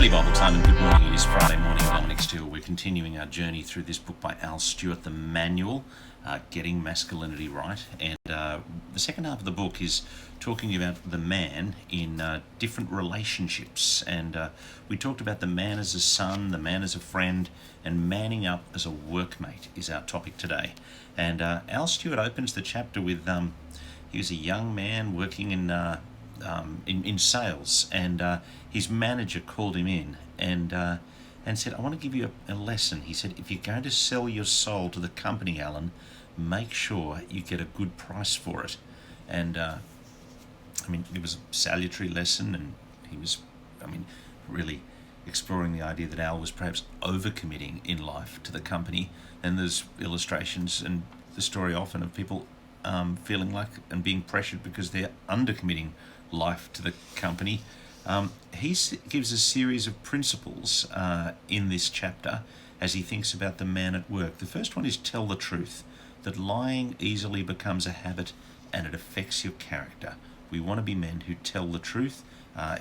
Daily Bible Time and good morning. It is Friday morning. Dominic Steele. We're continuing our journey through this book by Stewart, the manual, Getting Masculinity Right. And the second half of the book is talking about the man in different relationships. And we talked about the man as a son, the man as a friend, and manning up as a workmate is our topic today. And Al Stewart opens the chapter with he was a young man working in sales, and his manager called him in and said, "I want to give you a lesson." He said, "If you're going to sell your soul to the company, Alan, make sure you get a good price for it." And it was a salutary lesson, and he was, really exploring the idea that Al was perhaps overcommitting in life to the company. And there's illustrations and the story often of people feeling like and being pressured because they're undercommitting life to the company. He gives a series of principles in this chapter as he thinks about the man at work. The first one is tell the truth, that lying easily becomes a habit and it affects your character. We want to be men who tell the truth.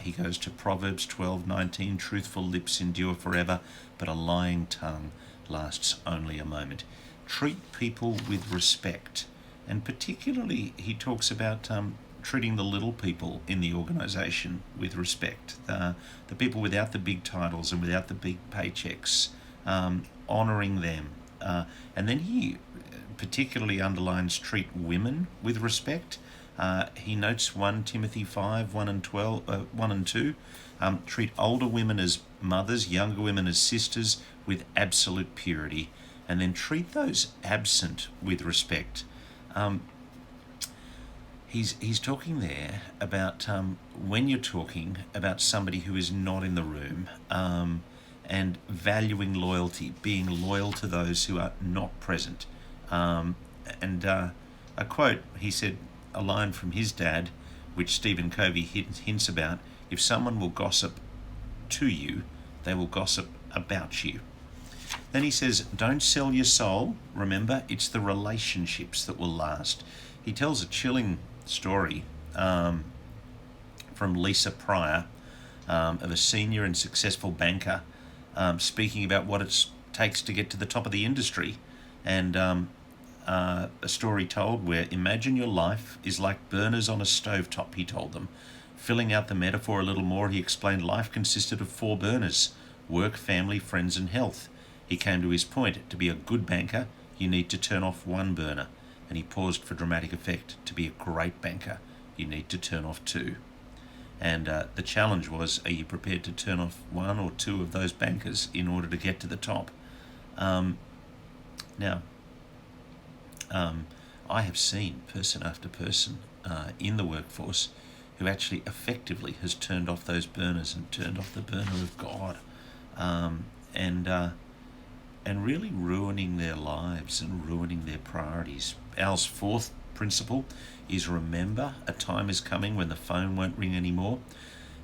He goes to Proverbs 12:19, truthful lips endure forever, but a lying tongue lasts only a moment. Treat people with respect, and particularly he talks about treating the little people in the organisation with respect, the people without the big titles and without the big paychecks, honouring them. And then he particularly underlines treat women with respect. He notes 1 Timothy 5, 1 and 2, treat older women as mothers, younger women as sisters with absolute purity, and then treat those absent with respect. He's talking there about when you're talking about somebody who is not in the room, and valuing loyalty, being loyal to those who are not present. And a quote, he said, a line from his dad, which Stephen Covey hints about: if someone will gossip to you, they will gossip about you. Then he says, don't sell your soul. Remember, it's the relationships that will last. He tells a chilling story from Lisa Pryor, of a senior and successful banker, speaking about what it takes to get to the top of the industry. And a story told where, imagine your life is like burners on a stovetop, he told them. Filling out the metaphor a little more, he explained life consisted of 4 burners: work, family, friends, and health. He came to his point: to be a good banker, you need to turn off 1 burner. And he paused for dramatic effect. To be a great banker, you need to turn off 2. And the challenge was, are you prepared to turn off 1 or 2 of those bankers in order to get to the top? I have seen person after person in the workforce who actually effectively has turned off those burners and turned off the burner of God, and really ruining their lives and ruining their priorities. Al's 4th principle is remember, a time is coming when the phone won't ring anymore.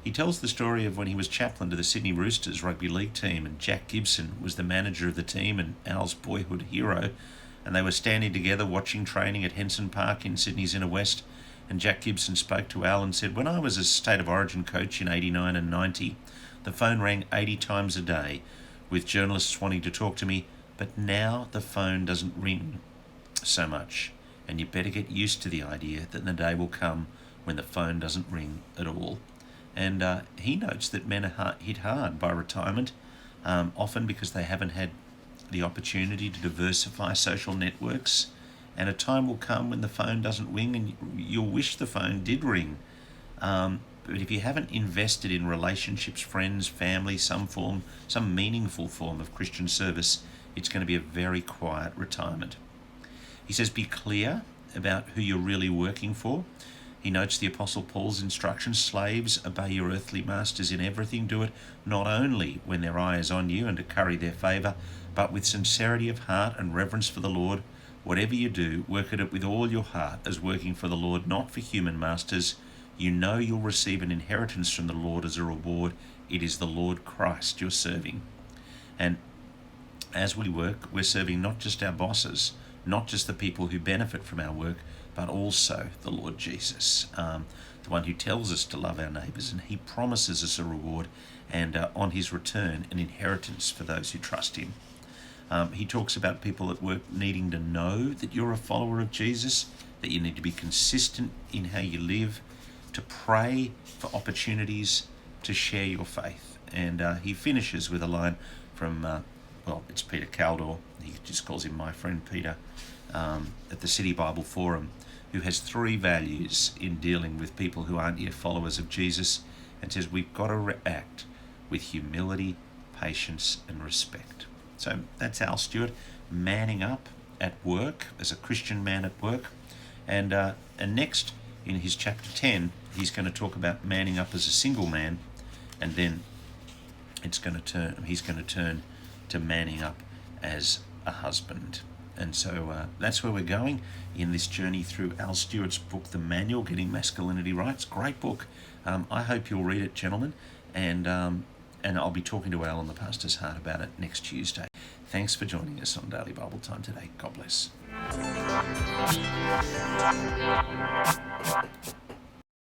He tells the story of when he was chaplain to the Sydney Roosters rugby league team, and Jack Gibson was the manager of the team and Al's boyhood hero, and they were standing together watching training at Henson Park in Sydney's inner west. And Jack Gibson spoke to Al and said, when I was a State of Origin coach in 89 and 90, the phone rang 80 times a day with journalists wanting to talk to me, but now the phone doesn't ring so much, and you better get used to the idea that the day will come when the phone doesn't ring at all. And he notes that men are hit hard by retirement, often because they haven't had the opportunity to diversify social networks, and a time will come when the phone doesn't ring and you'll wish the phone did ring. But if you haven't invested in relationships, friends, family, some meaningful form of Christian service, it's going to be a very quiet retirement. He says, be clear about who you're really working for. He notes the Apostle Paul's instructions: slaves, obey your earthly masters in everything. Do it not only when their eye is on you and to curry their favour, but with sincerity of heart and reverence for the Lord. Whatever you do, work at it with all your heart as working for the Lord, not for human masters. You know you'll receive an inheritance from the Lord as a reward. It is the Lord Christ you're serving. And as we work, we're serving not just our bosses, not just the people who benefit from our work, but also the Lord Jesus. the one who tells us to love our neighbours, and he promises us a reward and on his return an inheritance for those who trust him. He talks about people at work needing to know that you're a follower of Jesus, that you need to be consistent in how you live, to pray for opportunities to share your faith. And he finishes with a line from, it's Peter Caldor. He just calls him my friend Peter, at the City Bible Forum, who has 3 values in dealing with people who aren't yet followers of Jesus, and says we've got to react with humility, patience, and respect. So that's Al Stewart, manning up at work, as a Christian man at work. And next, in his chapter 10, he's going to talk about manning up as a single man, and then he's going to turn to manning up as a husband. And so that's where we're going in this journey through Al Stewart's book, The Manual, Getting Masculinity Right. It's a great book. I hope you'll read it, gentlemen, and I'll be talking to Al on the Pastor's Heart about it next Tuesday. Thanks for joining us on Daily Bible Time today. God bless.